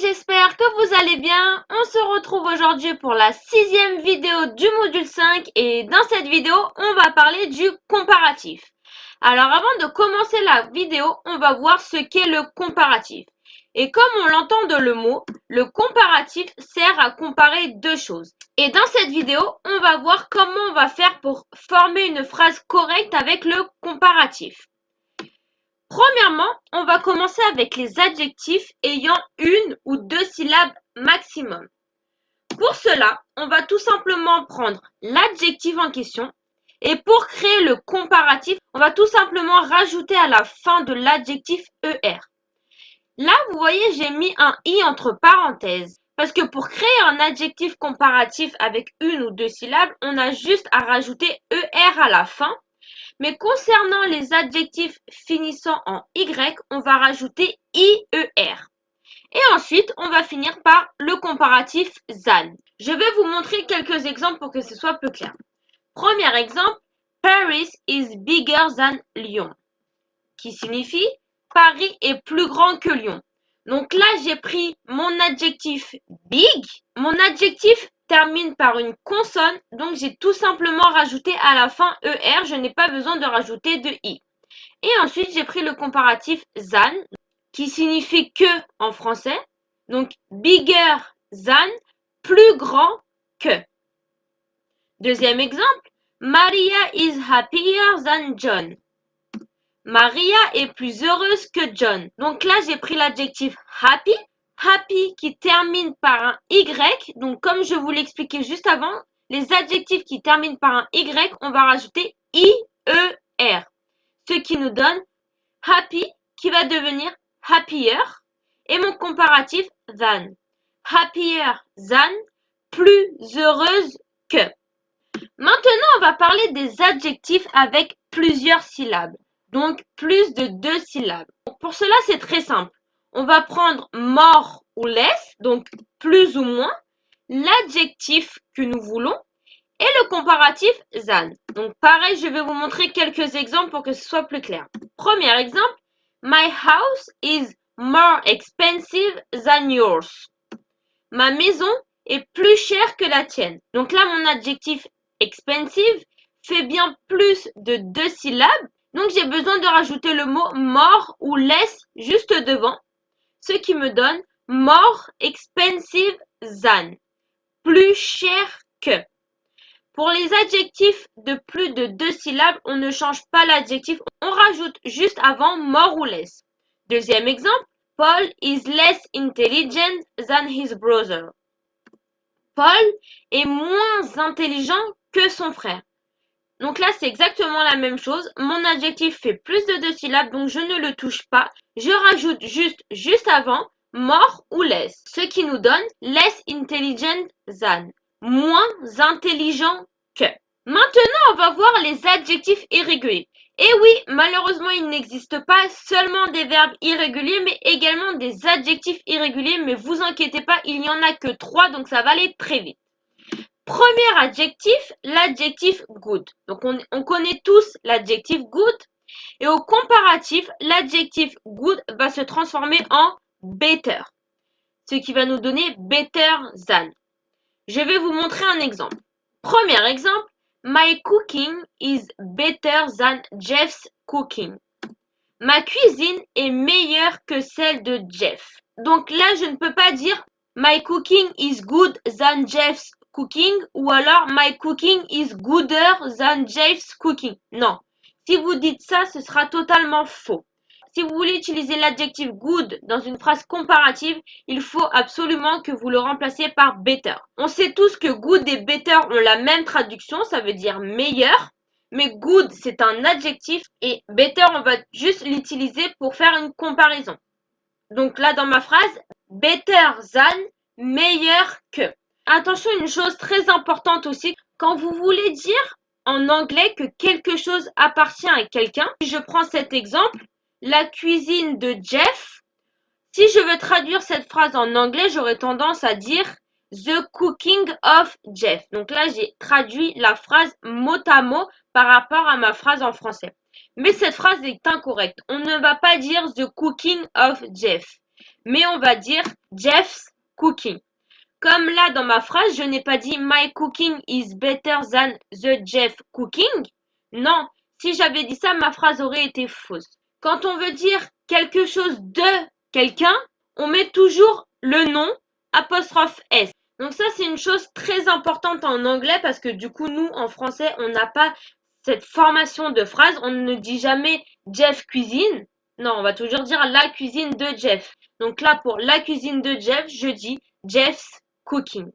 j'espère que vous allez bien. On se retrouve aujourd'hui pour la 6e vidéo du module 5 et dans cette vidéo, on va parler du comparatif. Alors avant de commencer la vidéo, on va voir ce qu'est le comparatif. Et comme on l'entend dans le mot, le comparatif sert à comparer deux choses. Et dans cette vidéo, on va voir comment on va faire pour former une phrase correcte avec le comparatif. Premièrement, on va commencer avec les adjectifs ayant une ou deux syllabes maximum. Pour cela, on va tout simplement prendre l'adjectif en question et pour créer le comparatif, on va tout simplement rajouter à la fin de l'adjectif ER. Là, vous voyez, j'ai mis un i entre parenthèses parce que pour créer un adjectif comparatif avec une ou deux syllabes, on a juste à rajouter ER à la fin. Mais concernant les adjectifs finissant en Y, on va rajouter IER. Et ensuite, on va finir par le comparatif than. Je vais vous montrer quelques exemples pour que ce soit plus clair. Premier exemple, Paris is bigger than Lyon, qui signifie Paris est plus grand que Lyon. Donc là, j'ai pris mon adjectif big. Mon adjectif termine par une consonne, donc j'ai tout simplement rajouté à la fin ER, je n'ai pas besoin de rajouter de I. Et ensuite, j'ai pris le comparatif than, qui signifie que en français, donc bigger than, plus grand que. Deuxième exemple, Maria is happier than John. Maria est plus heureuse que John. Donc là, j'ai pris l'adjectif happy. Happy qui termine par un Y. Donc comme je vous l'expliquais juste avant, les adjectifs qui terminent par un Y, on va rajouter IER. Ce qui nous donne happy qui va devenir happier. Et mon comparatif than. Happier than, plus heureuse que. Maintenant, on va parler des adjectifs avec plusieurs syllabes. Donc, plus de deux syllabes. Pour cela, c'est très simple. On va prendre more ou less, donc plus ou moins, l'adjectif que nous voulons et le comparatif than. Donc, pareil, je vais vous montrer quelques exemples pour que ce soit plus clair. Premier exemple, my house is more expensive than yours. Ma maison est plus chère que la tienne. Donc là, mon adjectif expensive fait bien plus de deux syllabes. Donc, j'ai besoin de rajouter le mot more ou less juste devant, ce qui me donne more expensive than, plus cher que. Pour les adjectifs de plus de deux syllabes, on ne change pas l'adjectif, on rajoute juste avant more ou less. Deuxième exemple, Paul is less intelligent than his brother. Paul est moins intelligent que son frère. Donc là, c'est exactement la même chose. Mon adjectif fait plus de deux syllabes, donc je ne le touche pas. Je rajoute juste avant, more ou less. Ce qui nous donne less intelligent than, moins intelligent que. Maintenant, on va voir les adjectifs irréguliers. Et oui, malheureusement, il n'existe pas seulement des verbes irréguliers, mais également des adjectifs irréguliers. Mais vous inquiétez pas, il n'y en a que 3, donc ça va aller très vite. Premier adjectif, l'adjectif good. Donc, on connaît tous l'adjectif good. Et au comparatif, l'adjectif good va se transformer en better. Ce qui va nous donner better than. Je vais vous montrer un exemple. Premier exemple, my cooking is better than Jeff's cooking. Ma cuisine est meilleure que celle de Jeff. Donc là, je ne peux pas dire my cooking is good than Jeff's cooking ou alors my cooking is gooder than Jeff's cooking. Non. Si vous dites ça, ce sera totalement faux. Si vous voulez utiliser l'adjectif good dans une phrase comparative, il faut absolument que vous le remplaciez par better. On sait tous que good et better ont la même traduction, ça veut dire meilleur. Mais good, c'est un adjectif et better, on va juste l'utiliser pour faire une comparaison. Donc là, dans ma phrase, better than, meilleur que. Attention, une chose très importante aussi, quand vous voulez dire en anglais que quelque chose appartient à quelqu'un, si je prends cet exemple, la cuisine de Jeff, si je veux traduire cette phrase en anglais, j'aurais tendance à dire the cooking of Jeff. Donc là, j'ai traduit la phrase mot à mot par rapport à ma phrase en français. Mais cette phrase est incorrecte. On ne va pas dire the cooking of Jeff. mais on va dire Jeff's cooking. Comme là dans ma phrase, je n'ai pas dit My cooking is better than the Jeff cooking. Non, si j'avais dit ça, ma phrase aurait été fausse. Quand on veut dire quelque chose de quelqu'un, on met toujours le nom apostrophe S. Donc ça, c'est une chose très importante en anglais parce que du coup, nous, en français, on n'a pas cette formation de phrase. On ne dit jamais Jeff cuisine. Non, on va toujours dire la cuisine de Jeff. Donc là, pour la cuisine de Jeff, je dis Jeff's cooking.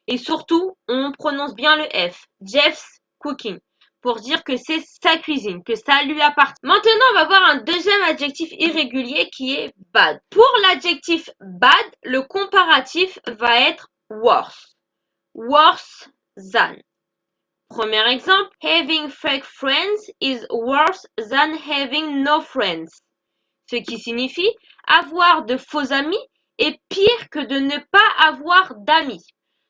Et surtout, on prononce bien le F. Jeff's cooking. Pour dire que c'est sa cuisine, que ça lui appartient. Maintenant, on va voir un deuxième adjectif irrégulier qui est bad. Pour l'adjectif bad, le comparatif va être worse. Worse than. Premier exemple, having fake friends is worse than having no friends. Ce qui signifie avoir de faux amis est pire que de ne pas avoir d'amis.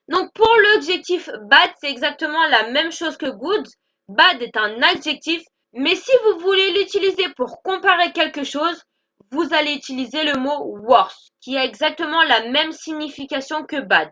Donc pour l'adjectif bad, c'est exactement la même chose que good. Bad est un adjectif, mais si vous voulez l'utiliser pour comparer quelque chose, vous allez utiliser le mot worse, qui a exactement la même signification que bad.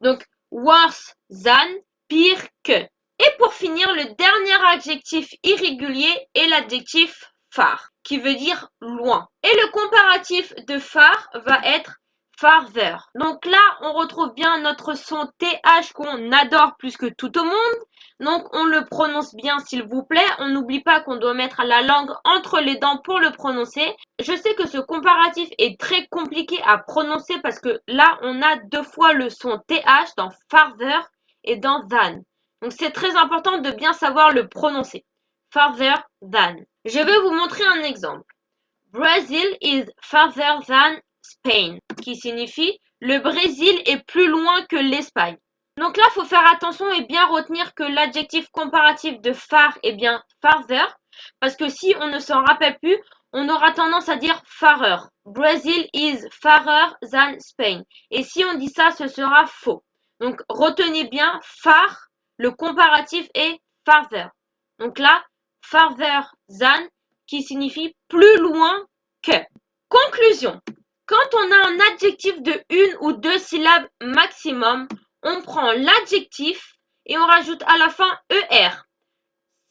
Donc worse than, pire que. Et pour finir, le dernier adjectif irrégulier est l'adjectif far, qui veut dire loin. Et le comparatif de far va être farther. Donc là, on retrouve bien notre son TH qu'on adore plus que tout au monde. Donc on le prononce bien s'il vous plaît. On n'oublie pas qu'on doit mettre la langue entre les dents pour le prononcer. Je sais que ce comparatif est très compliqué à prononcer parce que là, on a deux fois le son TH dans farther et dans than. Donc c'est très important de bien savoir le prononcer. Farther than. Je vais vous montrer un exemple. Brazil is farther than Spain, qui signifie le Brésil est plus loin que l'Espagne. Donc là, il faut faire attention et bien retenir que l'adjectif comparatif de far est bien farther, parce que si on ne s'en rappelle plus, on aura tendance à dire farther. Brazil is farther than Spain. Et si on dit ça, ce sera faux. Donc retenez bien far, le comparatif est farther. Donc là, farther than, qui signifie plus loin que. Conclusion. Quand on a un adjectif de une ou deux syllabes maximum, on prend l'adjectif et on rajoute à la fin ER.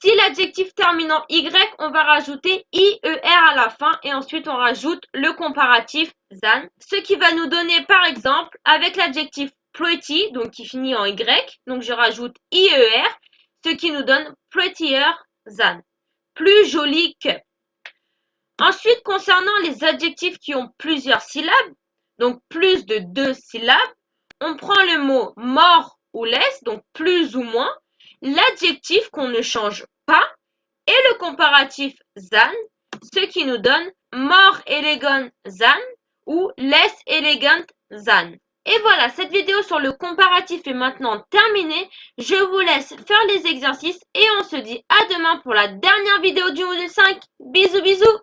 Si l'adjectif termine en Y, on va rajouter IER à la fin et ensuite on rajoute le comparatif than, ce qui va nous donner par exemple avec l'adjectif pretty, donc qui finit en Y, donc je rajoute IER, ce qui nous donne prettier than, plus joli que. Ensuite, concernant les adjectifs qui ont plusieurs syllabes, donc plus de 2 syllabes, on prend le mot more ou less, donc plus ou moins, l'adjectif qu'on ne change pas et le comparatif than, ce qui nous donne more elegant than ou less elegant than. Et voilà, cette vidéo sur le comparatif est maintenant terminée. Je vous laisse faire les exercices et on se dit à demain pour la dernière vidéo du module 5. Bisous bisous!